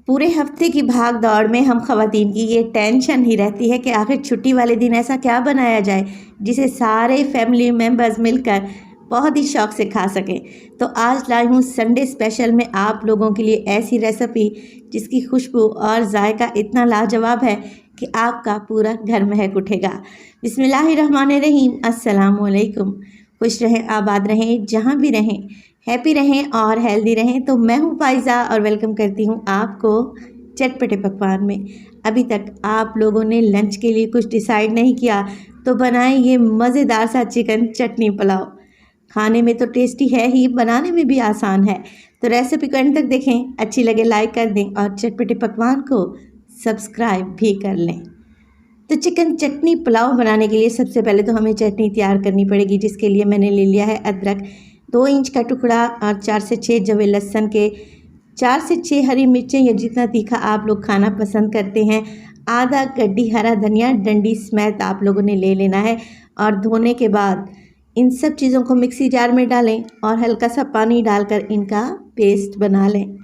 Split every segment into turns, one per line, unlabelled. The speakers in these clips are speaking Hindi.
पूरे हफ्ते की भाग दौड़ में हम ख़वातीन की ये टेंशन ही रहती है कि आखिर छुट्टी वाले दिन ऐसा क्या बनाया जाए जिसे सारे फैमिली मेम्बर्स मिलकर बहुत ही शौक़ से खा सकें। तो आज लाई हूँ संडे स्पेशल में आप लोगों के लिए ऐसी रेसिपी जिसकी खुशबू और जायका इतना लाजवाब है कि आपका पूरा घर महक उठेगा। बिस्मिल्लाहिर्रहमानिर्रहीम, अस्सलाम वालेकुम। खुश रहें, आबाद रहें, जहाँ भी रहें, हैप्पी रहें और हेल्दी रहें। तो मैं हूँ फाइज़ा और वेलकम करती हूँ आपको चटपटे पकवान में। अभी तक आप लोगों ने लंच के लिए कुछ डिसाइड नहीं किया तो बनाएं ये मज़ेदार सा चिकन चटनी पुलाव। खाने में तो टेस्टी है ही, बनाने में भी आसान है। तो रेसिपी को एंड तक देखें, अच्छी लगे लाइक कर दें और चटपटे पकवान को सब्सक्राइब भी कर लें। तो चिकन चटनी पुलाव बनाने के लिए सबसे पहले तो हमें चटनी तैयार करनी पड़ेगी, जिसके लिए मैंने ले लिया है अदरक 2 इंच का टुकड़ा और 4 से 6 जवे लहसुन के, 4 से 6 हरी मिर्चें या जितना तीखा आप लोग खाना पसंद करते हैं, आधा गड्डी हरा धनिया डंडी समेत आप लोगों ने ले लेना है। और धोने के बाद इन सब चीज़ों को मिक्सी जार में डालें और हल्का सा पानी डालकर इनका पेस्ट बना लें।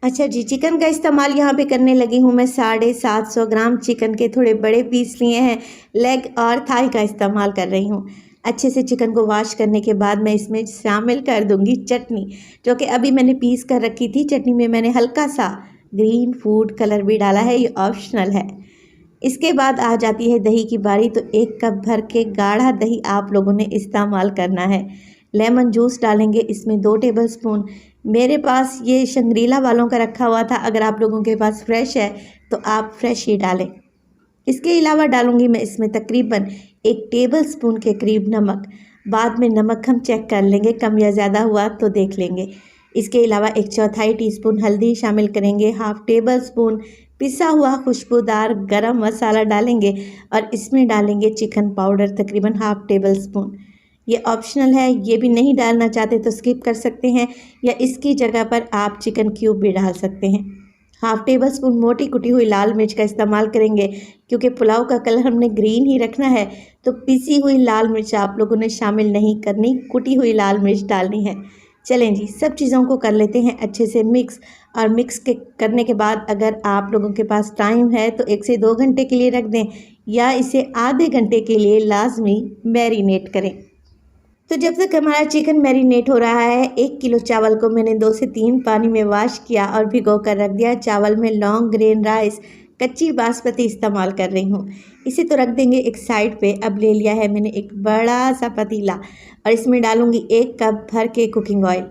अच्छा जी, चिकन का इस्तेमाल यहाँ पे करने लगी हूँ मैं। 750 ग्राम चिकन के थोड़े बड़े पीस लिए हैं, लेग और थाई का इस्तेमाल कर रही हूँ। अच्छे से चिकन को वॉश करने के बाद मैं इसमें शामिल कर दूँगी चटनी, जो कि अभी मैंने पीस कर रखी थी। चटनी में मैंने हल्का सा ग्रीन फूड कलर भी डाला है, ये ऑप्शनल है। इसके बाद आ जाती है दही की बारी। तो 1 कप भर के गाढ़ा दही आप लोगों ने इस्तेमाल करना है। लेमन जूस डालेंगे इसमें 2 टेबलस्पून। मेरे पास ये शंग्रीला वालों का रखा हुआ था, अगर आप लोगों के पास फ्रेश है तो आप फ्रेश ही डालें। इसके अलावा डालूंगी मैं इसमें तकरीबन 1 टेबलस्पून के करीब नमक। बाद में नमक हम चेक कर लेंगे, कम या ज़्यादा हुआ तो देख लेंगे। इसके अलावा 1/4 टीस्पून हल्दी शामिल करेंगे, 1/2 टेबलस्पून पिसा हुआ खुशबूदार गरम मसाला डालेंगे और इसमें डालेंगे चिकन पाउडर तकरीबन 1/2 टेबलस्पून। ये ऑप्शनल है, ये भी नहीं डालना चाहते तो स्किप कर सकते हैं, या इसकी जगह पर आप चिकन क्यूब भी डाल सकते हैं। 1/2 टेबलस्पून मोटी कुटी हुई लाल मिर्च का इस्तेमाल करेंगे, क्योंकि पुलाव का कलर हमने ग्रीन ही रखना है। तो पिसी हुई लाल मिर्च आप लोगों ने शामिल नहीं करनी, कुटी हुई लाल मिर्च डालनी है। चलें जी, सब चीज़ों को कर लेते हैं अच्छे से मिक्स। और मिक्स के करने के बाद अगर आप लोगों के पास टाइम है तो 1 से 2 घंटे के लिए रख दें, या इसे आधे घंटे के लिए लाजमी मैरिनेट करें। तो जब तक हमारा चिकन मैरिनेट हो रहा है, 1 किलो चावल को मैंने 2 से 3 पानी में वॉश किया और भिगो कर रख दिया। चावल में लॉन्ग ग्रेन राइस कच्ची बासमती इस्तेमाल कर रही हूँ। इसे तो रख देंगे एक साइड पे। अब ले लिया है मैंने एक बड़ा सा पतीला और इसमें डालूंगी 1 कप भर के कुकिंग ऑयल।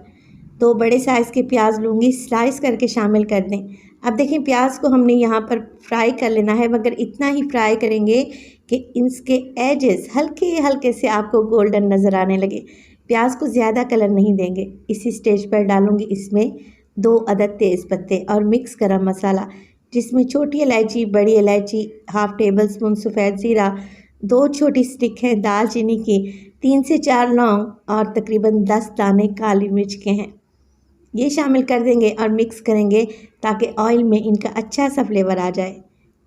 2 बड़े साइज़ के प्याज लूँगी, स्लाइस करके शामिल कर दें। अब देखें, प्याज को हमने यहाँ पर फ्राई कर लेना है, मगर इतना ही फ्राई करेंगे कि इसके एजेस हल्के हल्के से आपको गोल्डन नज़र आने लगे। प्याज को ज़्यादा कलर नहीं देंगे। इसी स्टेज पर डालूँगी इसमें 2 अदद तेज़ पत्ते और मिक्स गरम मसाला, जिसमें छोटी इलायची, बड़ी इलायची, 1/2 टेबलस्पून सफ़ेद ज़ीरा, 2 छोटी स्टिक हैं दालचीनी की, 3 से 4 लौंग और तकरीबन 10 दाने काली मिर्च के हैं। ये शामिल कर देंगे और मिक्स करेंगे ताकि ऑयल में इनका अच्छा सा फ्लेवर आ जाए।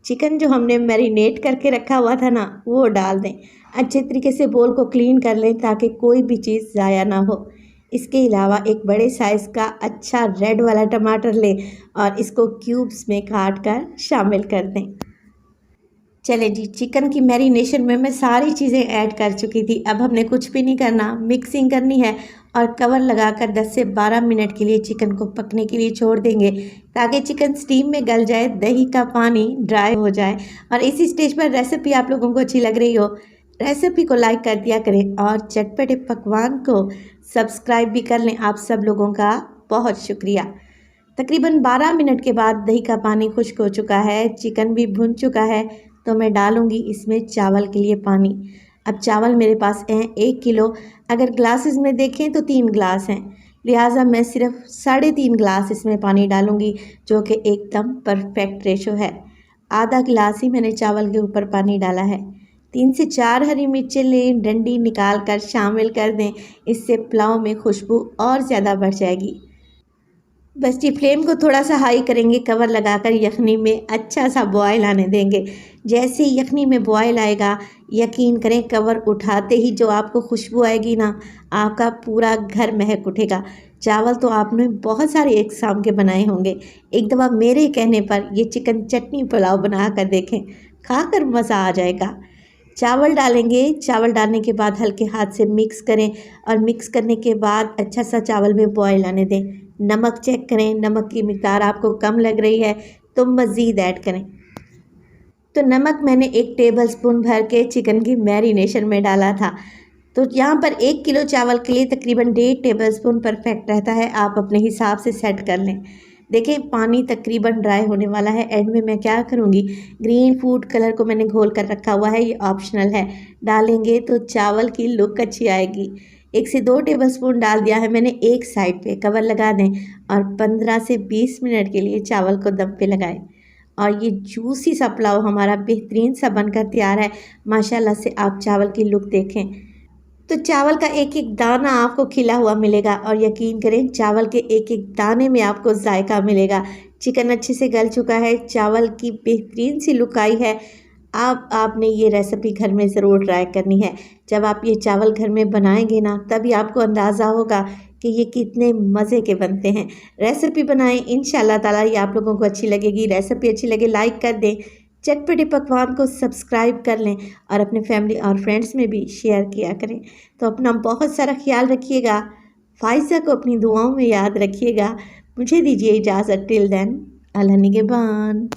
चिकन जो हमने मैरिनेट करके रखा हुआ था ना, वो डाल दें। अच्छे तरीके से बोल को क्लीन कर लें ताकि कोई भी चीज़ ज़ाया ना हो। इसके अलावा एक बड़े साइज़ का अच्छा रेड वाला टमाटर लें और इसको क्यूब्स में काट कर शामिल कर दें। चलें जी, चिकन की मैरिनेशन में मैं सारी चीज़ें ऐड कर चुकी थी। अब हमने कुछ भी नहीं करना, मिक्सिंग करनी है और कवर लगाकर 10 से 12 मिनट के लिए चिकन को पकने के लिए छोड़ देंगे, ताकि चिकन स्टीम में गल जाए, दही का पानी ड्राई हो जाए। और इसी स्टेज पर रेसिपी आप लोगों को अच्छी लग रही हो, रेसिपी को लाइक कर दिया करें और चटपटे पकवान को सब्सक्राइब भी कर लें। आप सब लोगों का बहुत शुक्रिया। तकरीबन 12 मिनट के बाद दही का पानी खुश्क हो चुका है, चिकन भी भुन चुका है, तो मैं डालूँगी इसमें चावल के लिए पानी। अब चावल मेरे पास हैं 1 किलो, अगर ग्लासेस में देखें तो 3 ग्लास हैं, लिहाजा मैं सिर्फ 3.5 ग्लास इसमें पानी डालूँगी, जो कि एकदम परफेक्ट रेशो है। आधा गिलास ही मैंने चावल के ऊपर पानी डाला है। 3 से 4 हरी मिर्चें लें, डंडी निकाल कर शामिल कर दें, इससे पुलाव में खुशबू और ज़्यादा बढ़ जाएगी। बस जी, फ्लेम को थोड़ा सा हाई करेंगे, कवर लगाकर यखनी में अच्छा सा बॉयल आने देंगे। जैसे ही यखनी में बॉयल आएगा, यकीन करें कवर उठाते ही जो आपको खुशबू आएगी ना, आपका पूरा घर महक उठेगा। चावल तो आपने बहुत सारे एक शाम के बनाए होंगे। एक दफ़ा मेरे कहने पर ये चिकन चटनी पुलाव बना कर देखें, खाकर मज़ा आ जाएगा। चावल डालेंगे, चावल डालने के बाद हल्के हाथ से मिक्स करें और मिक्स करने के बाद अच्छा सा चावल में बॉयल आने दें। नमक चेक करें, नमक की मिक़दार आपको कम लग रही है तो मज़ीद ऐड करें। तो नमक मैंने 1 टेबलस्पून भर के चिकन की मैरिनेशन में डाला था। तो यहाँ पर 1 किलो चावल के लिए तकरीबन 1.5 टेबलस्पून परफेक्ट रहता है, आप अपने हिसाब से सेट कर लें। देखिए पानी तकरीबन ड्राई होने वाला है। एंड में मैं क्या करूँगी, ग्रीन फूड कलर को मैंने घोल कर रखा हुआ है, ये ऑप्शनल है, डालेंगे तो चावल की लुक अच्छी आएगी। 1 से 2 टेबलस्पून डाल दिया है मैंने। एक साइड पे कवर लगा दें और 15 से 20 मिनट के लिए चावल को दम पे लगाएं और ये जूसी सा पुलाव हमारा बेहतरीन सा बनकर तैयार है। माशाल्लाह से आप चावल की लुक देखें तो चावल का एक एक दाना आपको खिला हुआ मिलेगा और यकीन करें चावल के एक एक दाने में आपको जायका मिलेगा। चिकन अच्छे से गल चुका है, चावल की बेहतरीन सी लुक आई है। आपने ये रेसिपी घर में ज़रूर ट्राई करनी है। जब आप ये चावल घर में बनाएंगे ना, तभी आपको अंदाज़ा होगा कि ये कितने मज़े के बनते हैं। रेसिपी बनाएं, इंशाल्लाह ताला ये आप लोगों को अच्छी लगेगी। रेसिपी अच्छी लगे लाइक कर दें, चटपटे पकवान को सब्सक्राइब कर लें और अपने फैमिली और फ्रेंड्स में भी शेयर किया करें। तो अपना बहुत सारा ख्याल रखिएगा। फ़ाइज़ा को अपनी दुआओं में याद रखिएगा। मुझे दीजिए इजाज़त। टिल देन, अल्लाह निगहबान।